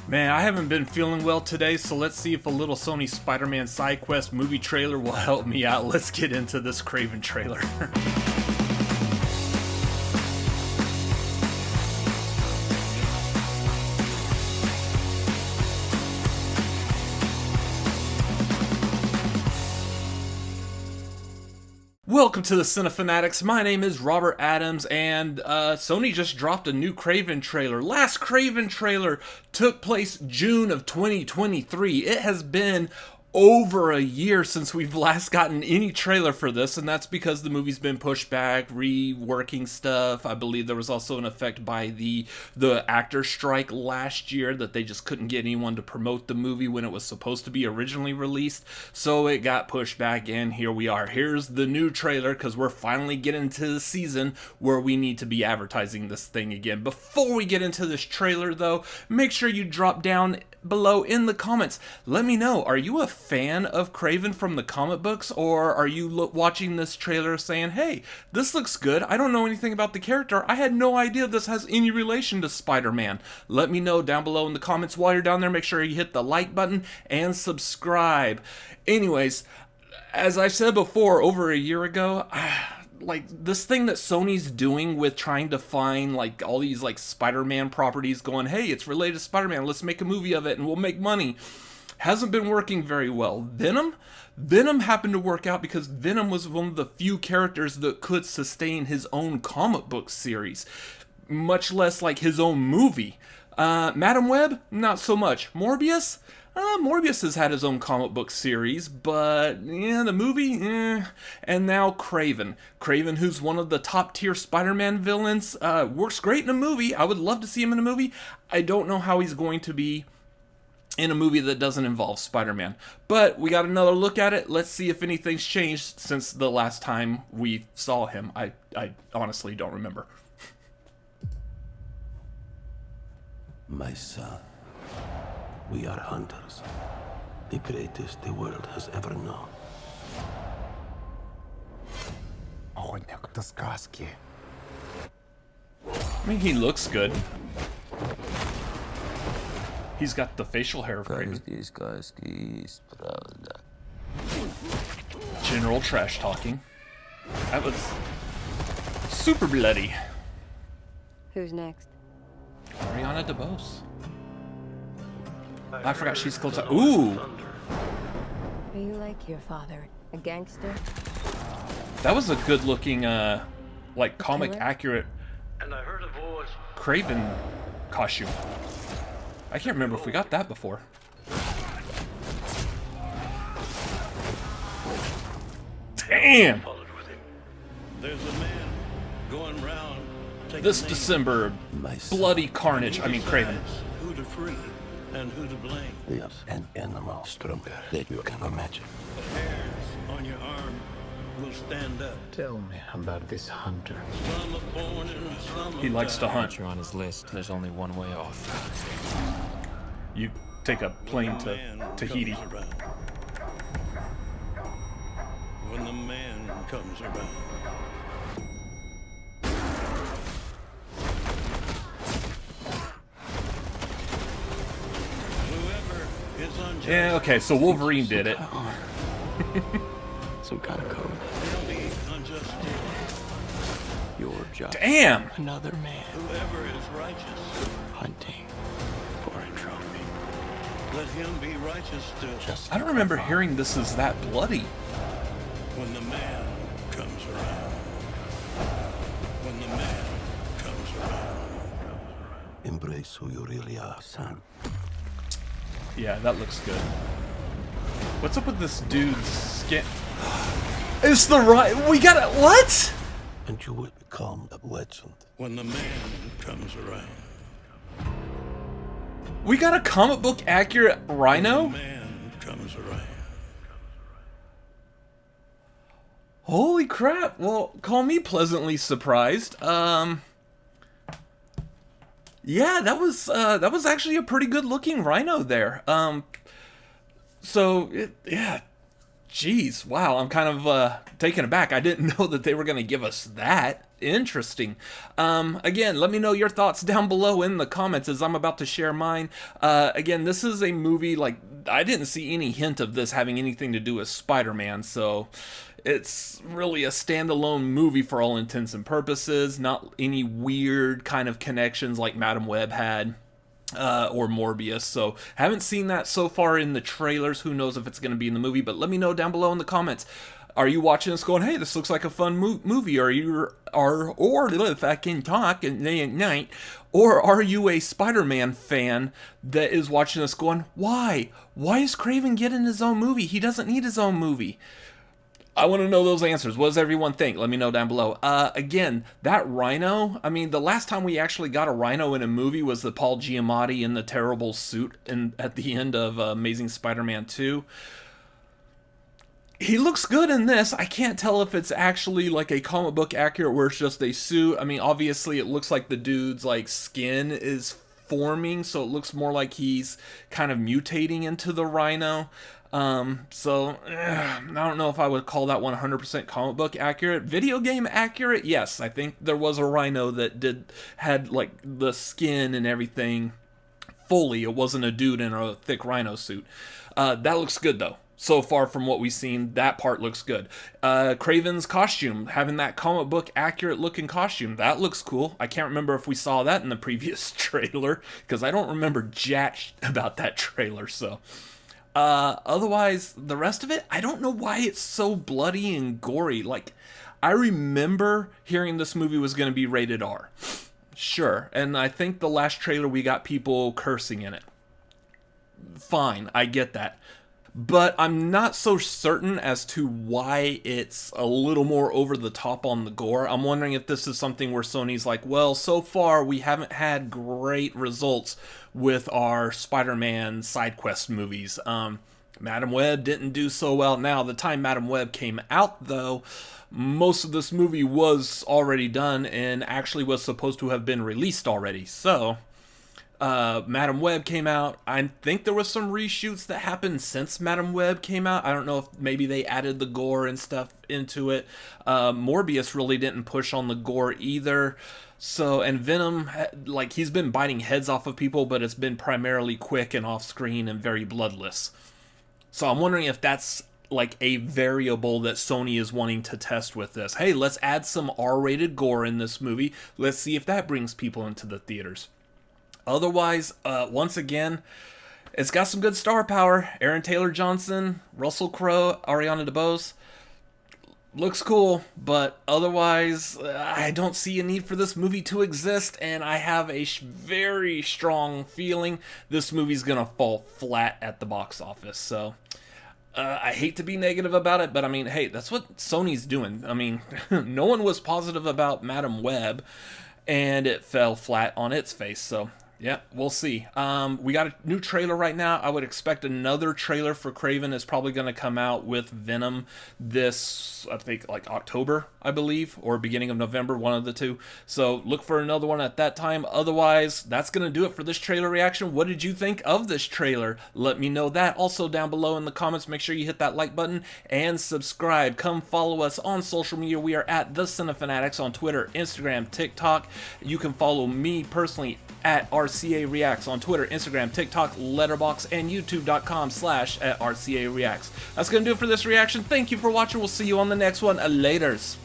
Man, I haven't been feeling well today, so let's see if a little Sony Spider-Man side quest movie trailer will help me out. Let's get into this Kraven trailer. Welcome to the Cinefanatics. My name is Robert Adams, and Sony just dropped a new Kraven trailer. Last Kraven trailer took place June of 2023. It has been over a year since we've last gotten any trailer for this, and that's because the movie's been pushed back, reworking stuff. I believe there was also an effect by the actor strike last year that they just couldn't get anyone to promote the movie when it was supposed to be originally released, so it got pushed back, and here we are. Here's the new trailer, because we're finally getting to the season where we need to be advertising this thing again. Before we get into this trailer, though, make sure you drop down below in the comments. Let me know, are you a fan of Kraven from the comic books, or are you watching this trailer saying, hey, this looks good, I don't know anything about the character, I had no idea this has any relation to Spider-Man? Let me know down below in the comments. While you're down there, make sure you hit the like button and subscribe. Anyways, as I said before, over a year ago, like, this thing that Sony's doing with trying to find, like, all these, like, Spider-Man properties, going, hey, it's related to Spider-Man, let's make a movie of it and we'll make money, hasn't been working very well. Venom happened to work out because Venom was one of the few characters that could sustain his own comic book series, much less, like, his own movie. Madam Web, not so much. Morbius? Morbius has had his own comic book series, but yeah, the movie, And now Kraven. Kraven, who's one of the top tier Spider-Man villains, works great in a movie. I would love to see him in a movie. I don't know how he's going to be in a movie that doesn't involve Spider-Man. But we got another look at it. Let's see if anything's changed since the last time we saw him. I honestly don't remember. My son. We are hunters, the greatest the world has ever known. Охотник до сказки. I mean, he looks good. He's got the facial hair of Kraven. General trash talking. That was super bloody. Who's next? Ariana DeBose. I forgot she's close to. Ooh! Are you like your father, a gangster? That was a good looking, like, comic killer? accurate Kraven costume. I can't remember if we got that before. Damn! There's a man going round This December, bloody carnage. I mean, Kraven. who to free and who to blame. Yes, an animal stronger than you can imagine. The hairs on your arm will stand up. Tell me about this hunter. Some are born and some He likes to hunt. You're on his list. There's only one way off. You take a plane to Tahiti. When the man comes around. Whoever is unjust. Yeah, okay, so Wolverine did it. Some kind of code. They'll be unjust too. Your job. Damn! Another man Whoever is righteous, hunting for a trophy. let him be righteous too. Just I don't remember hearing this is that bloody. When the man comes around. When the man comes around. embrace who you really are, son. Yeah, that looks good. What's up with this dude's skin? It's the right. We got it. What? And you will become a legend. When the man comes around. We got a comic book accurate Rhino? The man comes around. Holy crap. Well, call me pleasantly surprised. Yeah, that was actually a pretty good looking Rhino there. Yeah. Jeez, wow, I'm kind of taken aback. I didn't know that they were going to give us that. Interesting. Again, let me know your thoughts down below in the comments as I'm about to share mine. Again, this is a movie, like, I didn't see any hint of this having anything to do with Spider-Man, so it's really a standalone movie for all intents and purposes, not any weird kind of connections like Madam Web had. Or Morbius, so haven't seen that so far in the trailers. Who knows if it's going to be in the movie, but let me know down below in the comments. Are you watching this going, hey, this looks like a fun movie? Or if I can talk and late at night, or are you a Spider-Man fan that is watching this going, why? Why is Kraven getting his own movie? He doesn't need his own movie. I want to know those answers. What does everyone think? Let me know down below. Again, that Rhino, I mean, the last time we actually got a Rhino in a movie was the Paul Giamatti in the terrible suit at the end of Amazing Spider-Man 2. He looks good in this. I can't tell if it's actually like a comic book accurate where it's just a suit. I mean, obviously it looks like the dude's like skin is forming, so it looks more like he's kind of mutating into the Rhino. I don't know if I would call that 100% comic book accurate. Video game accurate, yes. I think there was a Rhino that had like the skin and everything fully. It wasn't a dude in a thick Rhino suit. That looks good though. So far from what we've seen, that part looks good. Kraven's costume, having that comic book accurate looking costume, that looks cool. I can't remember if we saw that in the previous trailer, because I don't remember jack about that trailer, so. Otherwise, the rest of it, I don't know why it's so bloody and gory. Like, I remember hearing this movie was going to be rated R. Sure, and I think the last trailer we got people cursing in it. Fine, I get that. But I'm not so certain as to why it's a little more over the top on the gore. I'm wondering if this is something where Sony's like, well, so far we haven't had great results with our Spider-Man side quest movies. Madam Web didn't do so well. Now, the time Madam Web came out, though, most of this movie was already done and actually was supposed to have been released already. So Madam Web came out. I think there was some reshoots that happened since Madam Web came out. I don't know if maybe they added the gore and stuff into it. Morbius really didn't push on the gore either. So, and Venom, like, he's been biting heads off of people, but it's been primarily quick and off screen and very bloodless. So I'm wondering if that's like a variable that Sony is wanting to test with this. Hey, let's add some R-rated gore in this movie. Let's see if that brings people into the theaters. Otherwise, once again, it's got some good star power. Aaron Taylor-Johnson, Russell Crowe, Ariana DeBose. Looks cool, but otherwise, I don't see a need for this movie to exist, and I have a very strong feeling this movie's gonna fall flat at the box office. So, I hate to be negative about it, but I mean, hey, that's what Sony's doing. I mean, no one was positive about Madam Web, and it fell flat on its face, so. Yeah, we'll see. We got a new trailer right now. I would expect another trailer for Kraven is probably going to come out with Venom this, I think, like October, I believe, or beginning of November, one of the two. So look for another one at that time. Otherwise, that's going to do it for this trailer reaction. What did you think of this trailer? Let me know that. Also down below in the comments, make sure you hit that like button and subscribe. Come follow us on social media. We are at The Cinefanatics on Twitter, Instagram, TikTok. You can follow me personally at RCA Reacts on Twitter, Instagram, TikTok, Letterboxd, and YouTube.com/@RCA Reacts. That's going to do it for this reaction. Thank you for watching. We'll see you on the next one. Laters.